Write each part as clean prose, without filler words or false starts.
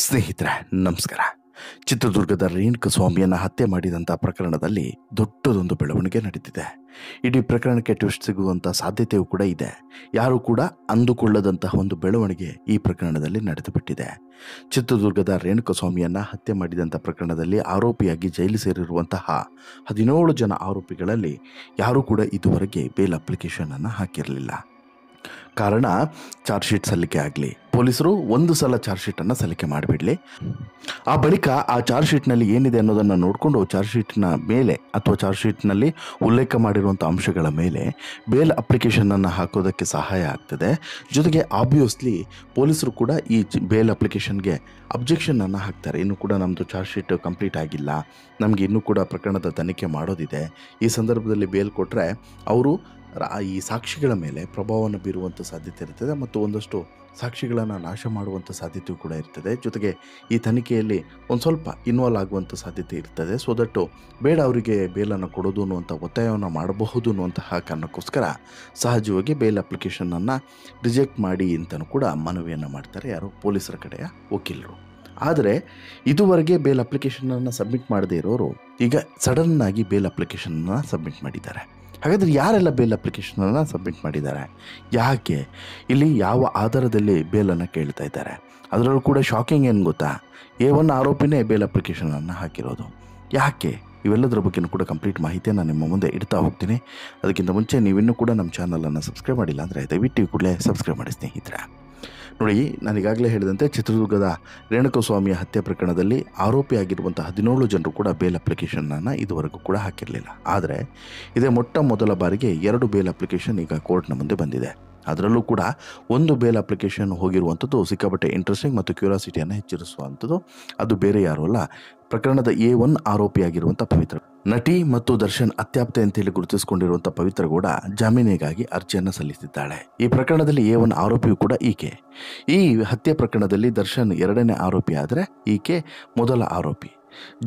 ಸ್ನೇಹಿತರೆ ನಮಸ್ಕಾರ. ಚಿತ್ರದುರ್ಗದ ರೇಣುಕಸ್ವಾಮಿಯನ್ನು ಹತ್ಯೆ ಮಾಡಿದಂಥ ಪ್ರಕರಣದಲ್ಲಿ ದೊಡ್ಡದೊಂದು ಬೆಳವಣಿಗೆ ನಡೆದಿದೆ. ಇಡೀ ಪ್ರಕರಣಕ್ಕೆ ಟ್ವಿಸ್ಟ್ ಸಿಗುವಂಥ ಸಾಧ್ಯತೆಯೂ ಕೂಡ ಇದೆ. ಯಾರೂ ಕೂಡ ಅಂದುಕೊಳ್ಳದಂತಹ ಒಂದು ಬೆಳವಣಿಗೆ ಈ ಪ್ರಕರಣದಲ್ಲಿ ನಡೆದು ಬಿಟ್ಟಿದೆ. ಚಿತ್ರದುರ್ಗದ ರೇಣುಕಸ್ವಾಮಿಯನ್ನು ಹತ್ಯೆ ಮಾಡಿದಂಥ ಪ್ರಕರಣದಲ್ಲಿ ಆರೋಪಿಯಾಗಿ ಜೈಲು ಸೇರಿರುವಂತಹ 17 ಜನ ಆರೋಪಿಗಳಲ್ಲಿ ಯಾರೂ ಕೂಡ ಇದುವರೆಗೆ ಬೇಲ್ ಅಪ್ಲಿಕೇಶನನ್ನು ಹಾಕಿರಲಿಲ್ಲ. ಕಾರಣ ಚಾರ್ಜ್ ಶೀಟ್ ಸಲ್ಲಿಕೆ ಆಗಲಿ, ಪೊಲೀಸರು ಒಂದು ಸಲ ಚಾರ್ಜ್ ಶೀಟನ್ನು ಸಲ್ಲಿಕೆ ಮಾಡಿಬಿಡಲಿ, ಆ ಬಳಿಕ ಆ ಚಾರ್ಜ್ ಶೀಟ್ನಲ್ಲಿ ಏನಿದೆ ಅನ್ನೋದನ್ನು ನೋಡಿಕೊಂಡು ಚಾರ್ಜ್ ಶೀಟ್ನ ಮೇಲೆ ಅಥವಾ ಚಾರ್ಜ್ ಶೀಟ್ನಲ್ಲಿ ಉಲ್ಲೇಖ ಮಾಡಿರುವಂಥ ಅಂಶಗಳ ಮೇಲೆ ಬೇಲ್ ಅಪ್ಲಿಕೇಶನನ್ನು ಹಾಕೋದಕ್ಕೆ ಸಹಾಯ ಆಗ್ತದೆ. ಜೊತೆಗೆ ಆಬ್ವಿಯಸ್ಲಿ ಪೊಲೀಸರು ಕೂಡ ಈ ಬೇಲ್ ಅಪ್ಲಿಕೇಶನ್ಗೆ ಅಬ್ಜೆಕ್ಷನನ್ನು ಹಾಕ್ತಾರೆ. ಇನ್ನೂ ಕೂಡ ನಮ್ಮದು ಚಾರ್ಜ್ ಶೀಟ್ ಕಂಪ್ಲೀಟ್ ಆಗಿಲ್ಲ, ನಮಗೆ ಇನ್ನೂ ಕೂಡ ಪ್ರಕರಣದ ತನಿಖೆ ಮಾಡೋದಿದೆ, ಈ ಸಂದರ್ಭದಲ್ಲಿ ಬೇಲ್ ಕೊಟ್ಟರೆ ಅವರು ಈ ಸಾಕ್ಷಿಗಳ ಮೇಲೆ ಪ್ರಭಾವವನ್ನು ಬೀರುವಂಥ ಸಾಧ್ಯತೆ ಇರ್ತದೆ ಮತ್ತು ಒಂದಷ್ಟು ಸಾಕ್ಷಿಗಳನ್ನು ನಾಶ ಮಾಡುವಂಥ ಸಾಧ್ಯತೆಯೂ ಕೂಡ ಇರ್ತದೆ. ಜೊತೆಗೆ ಈ ತನಿಖೆಯಲ್ಲಿ ಒಂದು ಸ್ವಲ್ಪ ಇನ್ವಾಲ್ವ್ ಆಗುವಂಥ ಸಾಧ್ಯತೆ ಇರ್ತದೆ. ಸೊ ದಟ್ಟು ಬೇಡ ಅವರಿಗೆ ಬೇಲನ್ನು ಕೊಡೋದು ಅನ್ನುವಂಥ ಒತ್ತಾಯವನ್ನು ಮಾಡಬಹುದು ಅನ್ನುವಂತಹ ಕಾರಣಕ್ಕೋಸ್ಕರ ಸಹಜವಾಗಿ ಬೇಲ್ ಅಪ್ಲಿಕೇಶನನ್ನು ರಿಜೆಕ್ಟ್ ಮಾಡಿ ಅಂತಲೂ ಕೂಡ ಮನವಿಯನ್ನು ಮಾಡ್ತಾರೆ ಯಾರು ಪೊಲೀಸರ ಕಡೆಯ ವಕೀಲರು. ಆದರೆ ಇದುವರೆಗೆ ಬೇಲ್ ಅಪ್ಲಿಕೇಶನನ್ನು ಸಬ್ಮಿಟ್ ಮಾಡದೇ ಇರೋರು ಈಗ ಸಡನ್ನಾಗಿ ಬೇಲ್ ಅಪ್ಲಿಕೇಶನನ್ನು ಸಬ್ಮಿಟ್ ಮಾಡಿದ್ದಾರೆ. ಹಾಗಾದರೆ ಯಾರೆಲ್ಲ ಬೇಲ್ ಅಪ್ಲಿಕೇಶನನ್ನು ಸಬ್ಮಿಟ್ ಮಾಡಿದ್ದಾರೆ, ಯಾಕೆ, ಇಲ್ಲಿ ಯಾವ ಆಧಾರದಲ್ಲಿ ಬೇಲನ್ನು ಕೇಳ್ತಾ ಇದ್ದಾರೆ? ಅದರಲ್ಲೂ ಕೂಡ ಶಾಕಿಂಗ್ ಏನು ಗೊತ್ತಾ, A1 ಆರೋಪಿನೇ ಬೇಲ್ ಅಪ್ಲಿಕೇಶನನ್ನು ಹಾಕಿರೋದು. ಯಾಕೆ? ಇವೆಲ್ಲದರ ಬಗ್ಗೆಯೂ ಕೂಡ ಕಂಪ್ಲೀಟ್ ಮಾಹಿತಿಯನ್ನು ನಿಮ್ಮ ಮುಂದೆ ಇಡ್ತಾ ಹೋಗ್ತೀನಿ. ಅದಕ್ಕಿಂತ ಮುಂಚೆ ನೀವಿನ್ನೂ ಕೂಡ ನಮ್ಮ ಚಾನಲನ್ನು ಸಬ್ಸ್ಕ್ರೈಬ್ ಮಾಡಿಲ್ಲ ಅಂದರೆ ದಯವಿಟ್ಟು ಕೂಡಲೇ ಸಬ್ಸ್ಕ್ರೈಬ್ ಮಾಡಿ ಸ್ನೇಹಿತರೆ. ನೋಡಿ, ನಾನು ಈಗಾಗಲೇ ಹೇಳಿದಂತೆ ಚಿತ್ರದುರ್ಗದ ರೇಣುಕಸ್ವಾಮಿಯ ಹತ್ಯೆ ಪ್ರಕರಣದಲ್ಲಿ ಆರೋಪಿಯಾಗಿರುವಂಥ 17 ಜನರು ಕೂಡ ಬೇಲ್ ಅಪ್ಲಿಕೇಶನನ್ನು ಇದುವರೆಗೂ ಕೂಡ ಹಾಕಿರಲಿಲ್ಲ. ಆದರೆ ಇದೇ ಮೊದಲ ಬಾರಿಗೆ 2 ಬೇಲ್ ಅಪ್ಲಿಕೇಶನ್ ಈಗ ಕೋರ್ಟ್ನ ಮುಂದೆ ಬಂದಿದೆ. ಅದರಲ್ಲೂ ಕೂಡ ಒಂದು ಬೇಲ್ ಅಪ್ಲಿಕೇಶನ್ ಹೋಗಿರುವಂಥದ್ದು ಸಿಕ್ಕಾಪಟ್ಟೆ ಇಂಟ್ರೆಸ್ಟಿಂಗ್ ಮತ್ತು ಕ್ಯೂರಿಯಾಸಿಟಿಯನ್ನು ಹೆಚ್ಚಿಸುವಂಥದ್ದು. ಅದು ಬೇರೆ ಯಾರೂ ಅಲ್ಲ, ಪ್ರಕರಣದ A1 ಆರೋಪಿಯಾಗಿರುವಂಥ ಪವಿತ್ರ ನಟಿ ಮತ್ತು ದರ್ಶನ್ ಅತ್ಯಾಪ್ತೆ ಅಂತೇಳಿ ಗುರುತಿಸಿಕೊಂಡಿರುವಂಥ ಪವಿತ್ರ ಗೌಡ ಜಾಮೀನಿಗಾಗಿ ಅರ್ಜಿಯನ್ನು ಸಲ್ಲಿಸಿದ್ದಾಳೆ. ಈ ಪ್ರಕರಣದಲ್ಲಿ A1 ಆರೋಪಿಯೂ ಕೂಡ ಈಕೆ. ಈ ಹತ್ಯೆ ಪ್ರಕರಣದಲ್ಲಿ ದರ್ಶನ್ 2ನೇ ಆರೋಪಿ ಆದರೆ ಈಕೆ ಮೊದಲ ಆರೋಪಿ.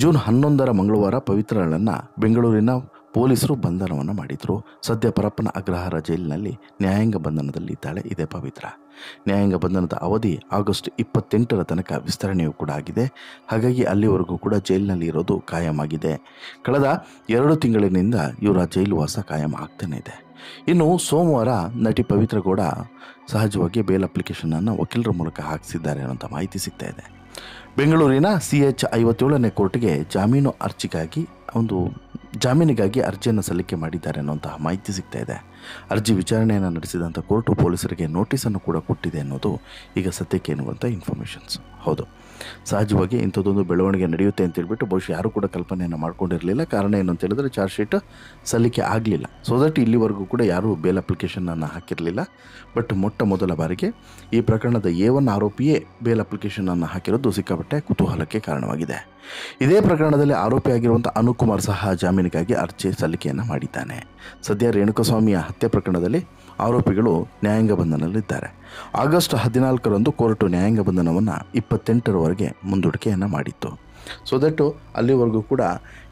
ಜೂನ್ 11ರ ಮಂಗಳವಾರ ಪವಿತ್ರಳನ್ನು ಬೆಂಗಳೂರಿನ ಪೊಲೀಸರು ಬಂಧನವನ್ನು ಮಾಡಿದರು. ಸದ್ಯ ಪರಪ್ಪನ ಅಗ್ರಹಾರ ಜೈಲಿನಲ್ಲಿ ನ್ಯಾಯಾಂಗ ಬಂಧನದಲ್ಲಿದ್ದಾಳೆ ಇದೇ ಪವಿತ್ರ. ನ್ಯಾಯಾಂಗ ಬಂಧನದ ಅವಧಿ ಆಗಸ್ಟ್ 28ರ ತನಕ ವಿಸ್ತರಣೆಯೂ ಕೂಡ ಆಗಿದೆ. ಹಾಗಾಗಿ ಅಲ್ಲಿವರೆಗೂ ಕೂಡ ಜೈಲಿನಲ್ಲಿ ಇರೋದು ಕಾಯಮಾಗಿದೆ. ಕಳೆದ 2 ತಿಂಗಳಿನಿಂದ ಇವರ ಜೈಲು ವಾಸ ಕಾಯಂ ಆಗ್ತಾನೆ ಇದೆ. ಇನ್ನು ಸೋಮವಾರ ನಟಿ ಪವಿತ್ರ ಗೌಡ ಸಹಜವಾಗಿ ಬೇಲ್ ಅಪ್ಲಿಕೇಶನನ್ನು ವಕೀಲರ ಮೂಲಕ ಹಾಕಿಸಿದ್ದಾರೆ ಅನ್ನೋಂಥ ಮಾಹಿತಿ ಸಿಗ್ತಾ ಇದೆ. ಬೆಂಗಳೂರಿನ CH 57ನೇ ಕೋರ್ಟ್ಗೆ ಜಾಮೀನಿಗಾಗಿ ಅರ್ಜಿಯನ್ನು ಸಲ್ಲಿಕೆ ಮಾಡಿದ್ದಾರೆ ಅನ್ನುವಂತಹ ಮಾಹಿತಿ ಸಿಗ್ತಾ ಇದೆ. ಅರ್ಜಿ ವಿಚಾರಣೆಯನ್ನು ನಡೆಸಿದಂಥ ಕೋರ್ಟು ಪೊಲೀಸರಿಗೆ ನೋಟಿಸನ್ನು ಕೂಡ ಕೊಟ್ಟಿದೆ ಅನ್ನೋದು ಈಗ ಸದ್ಯಕ್ಕೆ ಎನ್ನುವಂಥ ಇನ್ಫಾರ್ಮೇಷನ್ಸ್. ಹೌದು, ಸಹಜವಾಗಿ ಇಂಥದ್ದೊಂದು ಬೆಳವಣಿಗೆ ನಡೆಯುತ್ತೆ ಅಂತೇಳ್ಬಿಟ್ಟು ಬಹುಶಃ ಯಾರೂ ಕೂಡ ಕಲ್ಪನೆಯನ್ನು ಮಾಡ್ಕೊಂಡಿರಲಿಲ್ಲ. ಕಾರಣ ಏನು ಅಂತ ಹೇಳಿದ್ರೆ ಚಾರ್ಜ್ ಶೀಟ್ ಸಲ್ಲಿಕೆ ಆಗಲಿಲ್ಲ. ಸೊ ದಟ್ ಇಲ್ಲಿವರೆಗೂ ಕೂಡ ಯಾರೂ ಬೇಲ್ ಅಪ್ಲಿಕೇಶನನ್ನು ಹಾಕಿರಲಿಲ್ಲ. ಬಟ್ ಮೊದಲ ಬಾರಿಗೆ ಈ ಪ್ರಕರಣದ A1 ಆರೋಪಿಯೇ ಬೇಲ್ ಅಪ್ಲಿಕೇಶನನ್ನು ಹಾಕಿರೋದು ಸಿಕ್ಕಾಪಟ್ಟೆ ಕುತೂಹಲಕ್ಕೆ ಕಾರಣವಾಗಿದೆ. ಇದೇ ಪ್ರಕರಣದಲ್ಲಿ ಆರೋಪಿಯಾಗಿರುವಂಥ ಅನುಕುಮಾರ್ ಸಹ ಜಾಮೀನಿಗಾಗಿ ಅರ್ಜಿ ಸಲ್ಲಿಕೆಯನ್ನು ಮಾಡಿದ್ದಾನೆ. ಸದ್ಯ ರೇಣುಕಸ್ವಾಮಿಯ ಹತ್ಯೆ ಪ್ರಕರಣದಲ್ಲಿ ಆರೋಪಿಗಳು ನ್ಯಾಯಾಂಗ ಬಂಧನದಲ್ಲಿದ್ದಾರೆ. ಆಗಸ್ಟ್ 14ರಂದು ಕೋರ್ಟು ನ್ಯಾಯಾಂಗ ಬಂಧನವನ್ನು 28ರವರೆಗೆ ಮುಂದೂಡಿಕೆಯನ್ನು ಮಾಡಿತ್ತು. ಸೊ ದಟ್ಟು ಅಲ್ಲಿವರೆಗೂ ಕೂಡ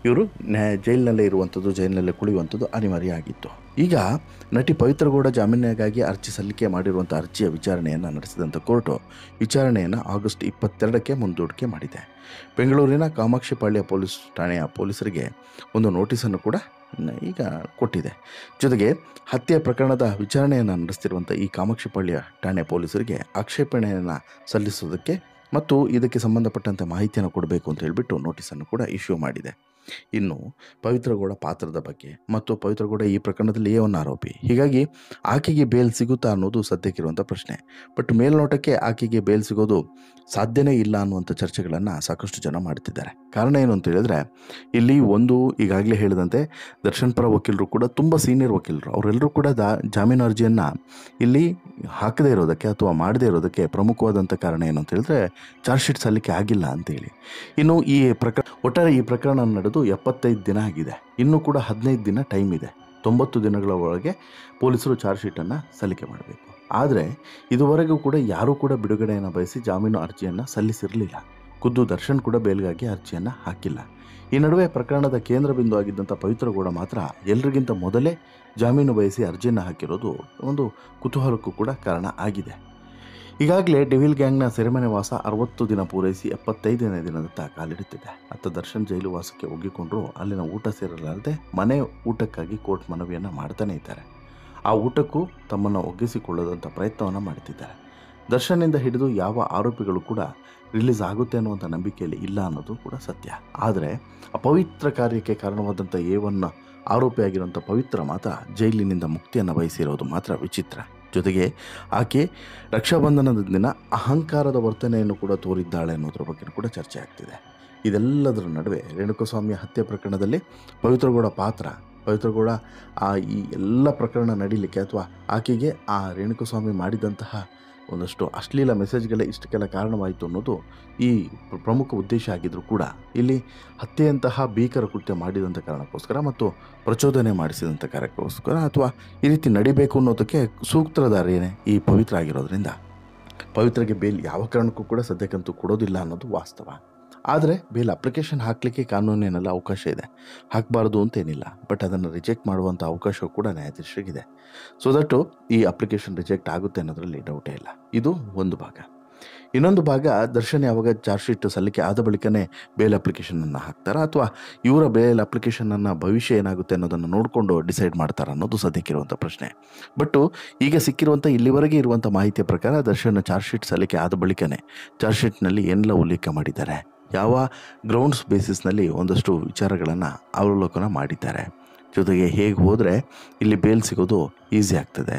ಇವರು ಜೈಲಿನಲ್ಲೇ ಇರುವಂಥದ್ದು, ಜೈಲಿನಲ್ಲೇ ಕುಳಿಯುವಂಥದ್ದು ಅನಿವಾರ್ಯ ಆಗಿತ್ತು. ಈಗ ನಟಿ ಪವಿತ್ರ ಗೌಡ ಜಾಮೀನಿಗಾಗಿ ಅರ್ಜಿ ಸಲ್ಲಿಕೆ ಮಾಡಿರುವಂಥ ಅರ್ಜಿಯ ವಿಚಾರಣೆಯನ್ನು ನಡೆಸಿದಂಥ ಕೋರ್ಟು ವಿಚಾರಣೆಯನ್ನು ಆಗಸ್ಟ್ 22ಕ್ಕೆ ಮುಂದೂಡಿಕೆ ಮಾಡಿದೆ. ಬೆಂಗಳೂರಿನ ಕಾಮಾಕ್ಷಿಪಾಳ್ಯ ಪೊಲೀಸ್ ಠಾಣೆಯ ಪೊಲೀಸರಿಗೆ ಒಂದು ನೋಟಿಸನ್ನು ಕೂಡ ಈಗ ಕೊಟ್ಟಿದೆ. ಜೊತೆಗೆ ಹತ್ಯೆ ಪ್ರಕರಣದ ವಿಚಾರಣೆಯನ್ನು ನಡೆಸ್ತಿರುವಂಥ ಈ ಕಾಮಾಕ್ಷಿಪಾಳ್ಯ ಠಾಣೆ ಪೊಲೀಸರಿಗೆ ಆಕ್ಷೇಪಣೆಯನ್ನು ಸಲ್ಲಿಸೋದಕ್ಕೆ ಮತ್ತು ಇದಕ್ಕೆ ಸಂಬಂಧಪಟ್ಟಂತೆ ಮಾಹಿತಿಯನ್ನು ಕೊಡಬೇಕು ಅಂತ ಹೇಳಿಬಿಟ್ಟು ನೋಟಿಸನ್ನು ಕೂಡ ಇಶ್ಯೂ ಮಾಡಿದೆ. ಇನ್ನು ಪವಿತ್ರ ಗೌಡ ಪಾತ್ರದ ಬಗ್ಗೆ ಮತ್ತು ಪವಿತ್ರ ಗೌಡ ಈ ಪ್ರಕರಣದಲ್ಲಿ A1 ಆರೋಪಿ, ಹೀಗಾಗಿ ಆಕೆಗೆ ಬೇಲ್ ಸಿಗುತ್ತಾ ಅನ್ನೋದು ಸದ್ಯಕ್ಕಿರುವಂಥ ಪ್ರಶ್ನೆ. ಬಟ್ ಮೇಲ್ನೋಟಕ್ಕೆ ಆಕೆಗೆ ಬೇಲ್ ಸಿಗೋದು ಸಾಧ್ಯನೇ ಇಲ್ಲ ಅನ್ನುವಂಥ ಚರ್ಚೆಗಳನ್ನು ಸಾಕಷ್ಟು ಜನ ಮಾಡ್ತಿದ್ದಾರೆ. ಕಾರಣ ಏನು ಅಂತ ಹೇಳಿದ್ರೆ ಇಲ್ಲಿ ಈಗಾಗಲೇ ಹೇಳಿದಂತೆ ದರ್ಶನ್ ಪರ ವಕೀಲರು ಕೂಡ ತುಂಬ ಸೀನಿಯರ್ ವಕೀಲರು, ಅವರೆಲ್ಲರೂ ಕೂಡ ಜಾಮೀನು ಅರ್ಜಿಯನ್ನು ಇಲ್ಲಿ ಹಾಕದೇ ಇರೋದಕ್ಕೆ ಅಥವಾ ಮಾಡದೇ ಇರೋದಕ್ಕೆ ಪ್ರಮುಖವಾದಂಥ ಕಾರಣ ಏನು ಅಂತ ಹೇಳಿದ್ರೆ ಚಾರ್ಜ್ ಶೀಟ್ ಸಲ್ಲಿಕೆ ಆಗಿಲ್ಲ ಅಂತೇಳಿ. ಇನ್ನು ಒಟ್ಟಾರೆ ಈ ಪ್ರಕರಣ ನಡೆದು 75 ದಿನ ಆಗಿದೆ. ಇನ್ನೂ ಕೂಡ 15 ದಿನ ಟೈಮ್ ಇದೆ. 90 ದಿನಗಳ ಒಳಗೆ ಪೊಲೀಸರು ಚಾರ್ಜ್ ಶೀಟನ್ನು ಸಲ್ಲಿಕೆ ಮಾಡಬೇಕು. ಆದರೆ ಇದುವರೆಗೂ ಕೂಡ ಯಾರೂ ಕೂಡ ಬಿಡುಗಡೆಯನ್ನು ಬಯಸಿ ಜಾಮೀನು ಅರ್ಜಿಯನ್ನು ಸಲ್ಲಿಸಿರಲಿಲ್ಲ. ಖುದ್ದು ದರ್ಶನ್ ಕೂಡ ಬೇಲ್ಗಾಗಿ ಅರ್ಜಿಯನ್ನು ಹಾಕಿಲ್ಲ. ಈ ನಡುವೆ ಪ್ರಕರಣದ ಕೇಂದ್ರ ಬಿಂದು ಆಗಿದ್ದಂಥ ಪವಿತ್ರ ಗೌಡ ಮಾತ್ರ ಎಲ್ಲರಿಗಿಂತ ಮೊದಲೇ ಜಾಮೀನು ಬಯಸಿ ಅರ್ಜಿಯನ್ನು ಹಾಕಿರೋದು ಒಂದು ಕುತೂಹಲಕ್ಕೂ ಕೂಡ ಕಾರಣ ಆಗಿದೆ. ಈಗಾಗಲೇ ಡೆವಿಲ್ ಗ್ಯಾಂಗ್ನ ಸೆರೆಮನೆ ವಾಸ 60 ದಿನ ಪೂರೈಸಿ 75ನೇ ದಿನದತ್ತ ಕಾಲಿಡುತ್ತಿದೆ. ಅತ್ತ ದರ್ಶನ್ ಜೈಲು ವಾಸಕ್ಕೆ ಒಗ್ಗಿಕೊಂಡ್ರು ಅಲ್ಲಿನ ಊಟ ಸೇರಲಾರದೆ ಮನೆ ಊಟಕ್ಕಾಗಿ ಕೋರ್ಟ್ ಮನವಿಯನ್ನು ಮಾಡ್ತಾನೆ ಇದ್ದಾರೆ. ಆ ಊಟಕ್ಕೂ ತಮ್ಮನ್ನು ಒಗ್ಗಿಸಿಕೊಳ್ಳದಂಥ ಪ್ರಯತ್ನವನ್ನು ಮಾಡ್ತಿದ್ದಾರೆ. ದರ್ಶನ್ನಿಂದ ಹಿಡಿದು ಯಾವ ಆರೋಪಿಗಳು ಕೂಡ ರಿಲೀಸ್ ಆಗುತ್ತೆ ಅನ್ನುವಂಥ ನಂಬಿಕೆಯಲ್ಲಿ ಇಲ್ಲ ಅನ್ನೋದು ಕೂಡ ಸತ್ಯ. ಆದರೆ ಅಪವಿತ್ರ ಕಾರ್ಯಕ್ಕೆ ಕಾರಣವಾದಂಥ A1 ಆರೋಪಿಯಾಗಿರುವಂಥ ಪವಿತ್ರ ಮಾತ್ರ ಜೈಲಿನಿಂದ ಮುಕ್ತಿಯನ್ನು ಬಯಸಿರೋದು ಮಾತ್ರ ವಿಚಿತ್ರ. ಜೊತೆಗೆ ಆಕೆ ರಕ್ಷಾಬಂಧನದ ದಿನ ಅಹಂಕಾರದ ವರ್ತನೆಯನ್ನು ಕೂಡ ತೋರಿದ್ದಾಳೆ ಅನ್ನೋದ್ರ ಬಗ್ಗೆ ಕೂಡ ಚರ್ಚೆ ಆಗ್ತಿದೆ. ಇದೆಲ್ಲದರ ನಡುವೆ ರೇಣುಕಾಸ್ವಾಮಿಯ ಹತ್ಯೆ ಪ್ರಕರಣದಲ್ಲಿ ಪವಿತ್ರಗೌಡ ಪಾತ್ರ, ಪವಿತ್ರಗೌಡ ಈ ಎಲ್ಲ ಪ್ರಕರಣ ನಡೀಲಿಕ್ಕೆ ಅಥವಾ ಆಕೆಗೆ ಆ ರೇಣುಕಾಸ್ವಾಮಿ ಮಾಡಿದಂತಹ ಒಂದಷ್ಟು ಅಶ್ಲೀಲ ಮೆಸೇಜ್ಗಳೇ ಇಷ್ಟಕ್ಕೆಲ್ಲ ಕಾರಣವಾಯಿತು ಅನ್ನೋದು ಈ ಪ್ರಮುಖ ಉದ್ದೇಶ ಆಗಿದ್ದರೂ ಕೂಡ ಇಲ್ಲಿ ಹತ್ಯೆಯಂತಹ ಭೀಕರ ಕೃತ್ಯ ಮಾಡಿದಂಥ ಕಾರಣಕ್ಕೋಸ್ಕರ ಮತ್ತು ಪ್ರಚೋದನೆ ಮಾಡಿಸಿದಂಥ ಕಾರಣಕ್ಕೋಸ್ಕರ ಅಥವಾ ಈ ರೀತಿ ನಡಿಬೇಕು ಅನ್ನೋದಕ್ಕೆ ಸೂತ್ರಧಾರಿಯೇ ಈ ಪವಿತ್ರ ಆಗಿರೋದ್ರಿಂದ ಪವಿತ್ರಗೆ ಬೇಲ್ ಯಾವ ಕಾರಣಕ್ಕೂ ಕೂಡ ಸದ್ಯಕ್ಕಂತೂ ಕೊಡೋದಿಲ್ಲ ಅನ್ನೋದು ವಾಸ್ತವ. ಆದರೆ ಬೇಲ್ ಅಪ್ಲಿಕೇಶನ್ ಹಾಕಲಿಕ್ಕೆ ಕಾನೂನಿನೆಲ್ಲ ಅವಕಾಶ ಇದೆ, ಹಾಕಬಾರ್ದು ಅಂತೇನಿಲ್ಲ. ಬಟ್ ಅದನ್ನು ರಿಜೆಕ್ಟ್ ಮಾಡುವಂಥ ಅವಕಾಶ ಕೂಡ ನ್ಯಾಯಾಧೀಶರಿಗಿದೆ. ಸೊ ದಟ್ಟು ಈ ಅಪ್ಲಿಕೇಶನ್ ರಿಜೆಕ್ಟ್ ಆಗುತ್ತೆ ಅನ್ನೋದರಲ್ಲಿ ಡೌಟೇ ಇಲ್ಲ. ಇದು ಒಂದು ಭಾಗ. ಇನ್ನೊಂದು ಭಾಗ, ದರ್ಶನ್ ಯಾವಾಗ ಚಾರ್ಜ್ ಶೀಟ್ ಸಲ್ಲಿಕೆ ಆದ ಬಳಿಕನೇ ಬೇಲ್ ಅಪ್ಲಿಕೇಶನನ್ನು ಹಾಕ್ತಾರಾ ಅಥವಾ ಇವರ ಬೇಲ್ ಅಪ್ಲಿಕೇಶನನ್ನು ಭವಿಷ್ಯ ಏನಾಗುತ್ತೆ ಅನ್ನೋದನ್ನು ನೋಡಿಕೊಂಡು ಡಿಸೈಡ್ ಮಾಡ್ತಾರೆ ಅನ್ನೋದು ಸದ್ಯಕ್ಕಿರುವಂಥ ಪ್ರಶ್ನೆ. ಬಟ್ಟು ಈಗ ಸಿಕ್ಕಿರುವಂಥ ಇಲ್ಲಿವರೆಗೆ ಇರುವಂಥ ಮಾಹಿತಿಯ ಪ್ರಕಾರ ದರ್ಶನ್ ಚಾರ್ಜ್ ಶೀಟ್ ಸಲ್ಲಿಕೆ ಆದ ಬಳಿಕನೇ ಚಾರ್ಜ್ ಶೀಟ್ನಲ್ಲಿ ಏನೆಲ್ಲ ಉಲ್ಲೇಖ ಮಾಡಿದ್ದಾರೆ, ಯಾವ ಗ್ರೌಂಡ್ಸ್ ಬೇಸಿಸ್ನಲ್ಲಿ ಒಂದಷ್ಟು ವಿಚಾರಗಳನ್ನು ಅವಲೋಕನ ಮಾಡಿದ್ದಾರೆ. ಜೊತೆಗೆ ಹೇಗೆ ಹೋದರೆ ಇಲ್ಲಿ ಬೇಲ್ ಸಿಗೋದು ಈಸಿ ಆಗ್ತದೆ,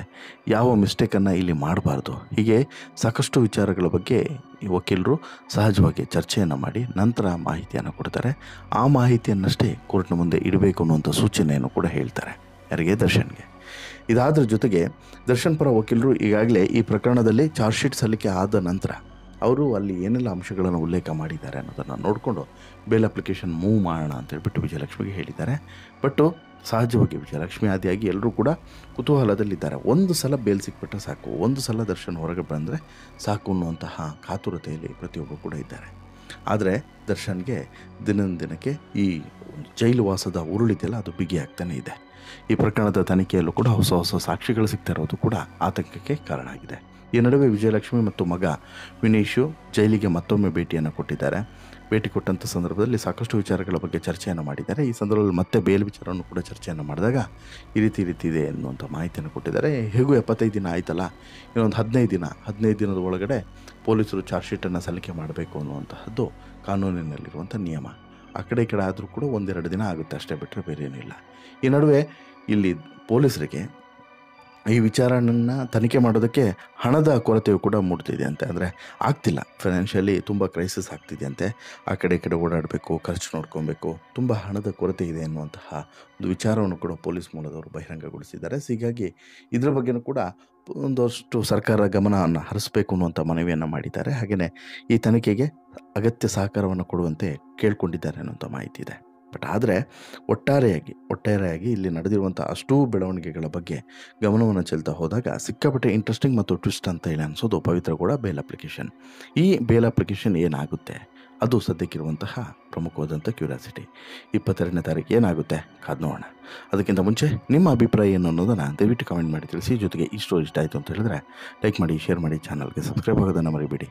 ಯಾವ ಮಿಸ್ಟೇಕನ್ನು ಇಲ್ಲಿ ಮಾಡಬಾರ್ದು, ಹೀಗೆ ಸಾಕಷ್ಟು ವಿಚಾರಗಳ ಬಗ್ಗೆ ಈ ವಕೀಲರು ಸಹಜವಾಗಿ ಚರ್ಚೆಯನ್ನು ಮಾಡಿ ನಂತರ ಮಾಹಿತಿಯನ್ನು ಕೊಡ್ತಾರೆ. ಆ ಮಾಹಿತಿಯನ್ನಷ್ಟೇ ಕೋರ್ಟ್ನ ಮುಂದೆ ಇಡಬೇಕು ಅನ್ನುವಂಥ ಸೂಚನೆಯನ್ನು ಕೂಡ ಹೇಳ್ತಾರೆ. ಯಾರಿಗೆ? ದರ್ಶನ್ಗೆ. ಇದಾದ್ರ ಜೊತೆಗೆ ದರ್ಶನ್ ಪರ ವಕೀಲರು ಈಗಾಗಲೇ ಈ ಪ್ರಕರಣದಲ್ಲಿ ಚಾರ್ಜ್ ಶೀಟ್ ಸಲ್ಲಿಕೆ ಆದ ನಂತರ ಅವರು ಅಲ್ಲಿ ಏನೆಲ್ಲ ಅಂಶಗಳನ್ನು ಉಲ್ಲೇಖ ಮಾಡಿದ್ದಾರೆ ಅನ್ನೋದನ್ನು ನೋಡಿಕೊಂಡು ಬೇಲ್ ಅಪ್ಲಿಕೇಶನ್ ಮೂವ್ ಮಾಡೋಣ ಅಂತ ಹೇಳ್ಬಿಟ್ಟು ವಿಜಯಲಕ್ಷ್ಮಿಗೆ ಹೇಳಿದ್ದಾರೆ. ಬಟ್ಟು ಸಹಜವಾಗಿ ವಿಜಯಲಕ್ಷ್ಮಿ ಆದಿಯಾಗಿ ಎಲ್ಲರೂ ಕೂಡ ಕುತೂಹಲದಲ್ಲಿದ್ದಾರೆ. ಒಂದು ಸಲ ಬೇಲ್ ಸಿಕ್ಬಿಟ್ರೆ ಸಾಕು, ಒಂದು ಸಲ ದರ್ಶನ್ ಹೊರಗೆ ಬಂದರೆ ಸಾಕು ಅನ್ನುವಂತಹ ಕಾತುರತೆಯಲ್ಲಿ ಪ್ರತಿಯೊಬ್ಬರು ಕೂಡ ಇದ್ದಾರೆ. ಆದರೆ ದರ್ಶನ್ಗೆ ದಿನಕ್ಕೆ ಈ ಜೈಲು ವಾಸದ ಉರುಳಿದೆಯಲ್ಲ ಅದು ಬಿಗಿ ಆಗ್ತಾನೇ ಇದೆ. ಈ ಪ್ರಕರಣದ ತನಿಖೆಯಲ್ಲೂ ಕೂಡ ಹೊಸ ಹೊಸ ಸಾಕ್ಷಿಗಳು ಸಿಗ್ತಾ ಇರೋದು ಕೂಡ ಆತಂಕಕ್ಕೆ ಕಾರಣ ಆಗಿದೆ. ಈ ನಡುವೆ ವಿಜಯಲಕ್ಷ್ಮಿ ಮತ್ತು ಮಗ ವಿನೀಶು ಜೈಲಿಗೆ ಮತ್ತೊಮ್ಮೆ ಭೇಟಿಯನ್ನು ಕೊಟ್ಟಿದ್ದಾರೆ. ಭೇಟಿ ಕೊಟ್ಟಂಥ ಸಂದರ್ಭದಲ್ಲಿ ಸಾಕಷ್ಟು ವಿಚಾರಗಳ ಬಗ್ಗೆ ಚರ್ಚೆಯನ್ನು ಮಾಡಿದ್ದಾರೆ. ಈ ಸಂದರ್ಭದಲ್ಲಿ ಮತ್ತೆ ಬೇಲ್ ವಿಚಾರವನ್ನು ಕೂಡ ಚರ್ಚೆಯನ್ನು ಮಾಡಿದಾಗ ಈ ರೀತಿ ಇದೆ ಎನ್ನುವಂಥ ಮಾಹಿತಿಯನ್ನು ಕೊಟ್ಟಿದ್ದಾರೆ. ಹೇಗೂ 75 ದಿನ ಆಯ್ತಲ್ಲ, ಇನ್ನೊಂದು 15 ದಿನದ ಒಳಗಡೆ ಪೊಲೀಸರು ಚಾರ್ಜ್ ಶೀಟನ್ನು ಸಲ್ಲಿಕೆ ಮಾಡಬೇಕು ಅನ್ನುವಂತಹದ್ದು ಕಾನೂನಿನಲ್ಲಿರುವಂಥ ನಿಯಮ. ಆ ಕಡೆ ಈ ಕಡೆ ಆದರೂ ಕೂಡ 1-2 ದಿನ ಆಗುತ್ತೆ ಅಷ್ಟೇ, ಬಿಟ್ಟರೆ ಬೇರೆ ಏನಿಲ್ಲ. ಈ ನಡುವೆ ಇಲ್ಲಿ ಪೊಲೀಸರಿಗೆ ಈ ವಿಚಾರವನ್ನು ತನಿಖೆ ಮಾಡೋದಕ್ಕೆ ಹಣದ ಕೊರತೆಯು ಕೂಡ ಮೂಡ್ತಿದೆ ಅಂತೆ. ಅಂದರೆ ಆಗ್ತಿಲ್ಲ, ಫೈನಾನ್ಷಿಯಲಿ ತುಂಬ ಕ್ರೈಸಿಸ್ ಆಗ್ತಿದೆ ಅಂತೆ. ಆ ಕಡೆ ಈ ಕಡೆ ಓಡಾಡಬೇಕು, ಖರ್ಚು ನೋಡ್ಕೊಬೇಕು, ತುಂಬ ಹಣದ ಕೊರತೆ ಇದೆ ಅನ್ನುವಂತಹ ಒಂದು ವಿಚಾರವನ್ನು ಕೂಡ ಪೊಲೀಸ್ ಮೂಲದವರು ಬಹಿರಂಗಗೊಳಿಸಿದ್ದಾರೆ. ಹೀಗಾಗಿ ಇದರ ಬಗ್ಗೆಯೂ ಕೂಡ ಒಂದಷ್ಟು ಸರ್ಕಾರ ಗಮನವನ್ನು ಹರಿಸಬೇಕು ಅನ್ನುವಂಥ ಮನವಿಯನ್ನು ಮಾಡಿದ್ದಾರೆ. ಹಾಗೆಯೇ ಈ ತನಿಖೆಗೆ ಅಗತ್ಯ ಸಹಕಾರವನ್ನು ಕೊಡುವಂತೆ ಕೇಳ್ಕೊಂಡಿದ್ದಾರೆ ಅನ್ನುವಂಥ ಮಾಹಿತಿ ಇದೆ. ಬಟ್ ಆದರೆ ಒಟ್ಟಾರೆಯಾಗಿ ಇಲ್ಲಿ ನಡೆದಿರುವಂಥ ಅಷ್ಟೂ ಬೆಳವಣಿಗೆಗಳ ಬಗ್ಗೆ ಗಮನವನ್ನು ಚೆಲ್ತಾ ಹೋದಾಗ ಸಿಕ್ಕಾಪಟ್ಟೆ ಇಂಟ್ರೆಸ್ಟಿಂಗ್ ಮತ್ತು ಟ್ವಿಸ್ಟ್ ಅಂತ ಹೇಳಿ ಅನಿಸೋದು ಪವಿತ್ರಗೌಡ ಬೇಲ್ ಅಪ್ಲಿಕೇಶನ್. ಈ ಬೇಲ್ ಅಪ್ಲಿಕೇಶನ್ ಏನಾಗುತ್ತೆ ಅದು ಸದ್ಯಕ್ಕಿರುವಂತಹ ಪ್ರಮುಖವಾದಂಥ ಕ್ಯೂರಿಯಾಸಿಟಿ. 22ನೇ ತಾರೀಕು ಏನಾಗುತ್ತೆ ಕಾದು ನೋಡೋಣ. ಅದಕ್ಕಿಂತ ಮುಂಚೆ ನಿಮ್ಮ ಅಭಿಪ್ರಾಯ ಏನು ಅನ್ನೋದನ್ನು ದಯವಿಟ್ಟು ಕಮೆಂಟ್ ಮಾಡಿ ತಿಳಿಸಿ. ಜೊತೆಗೆ ಈ ಸ್ಟೋರಿ ಇಷ್ಟ ಆಯಿತು ಅಂತ ಹೇಳಿದ್ರೆ ಲೈಕ್ ಮಾಡಿ, ಶೇರ್ ಮಾಡಿ, ಚಾನಲ್ಗೆ ಸಬ್ಸ್ಕ್ರೈಬ್ ಆಗೋದನ್ನು ಮರಿಬೇಡಿ.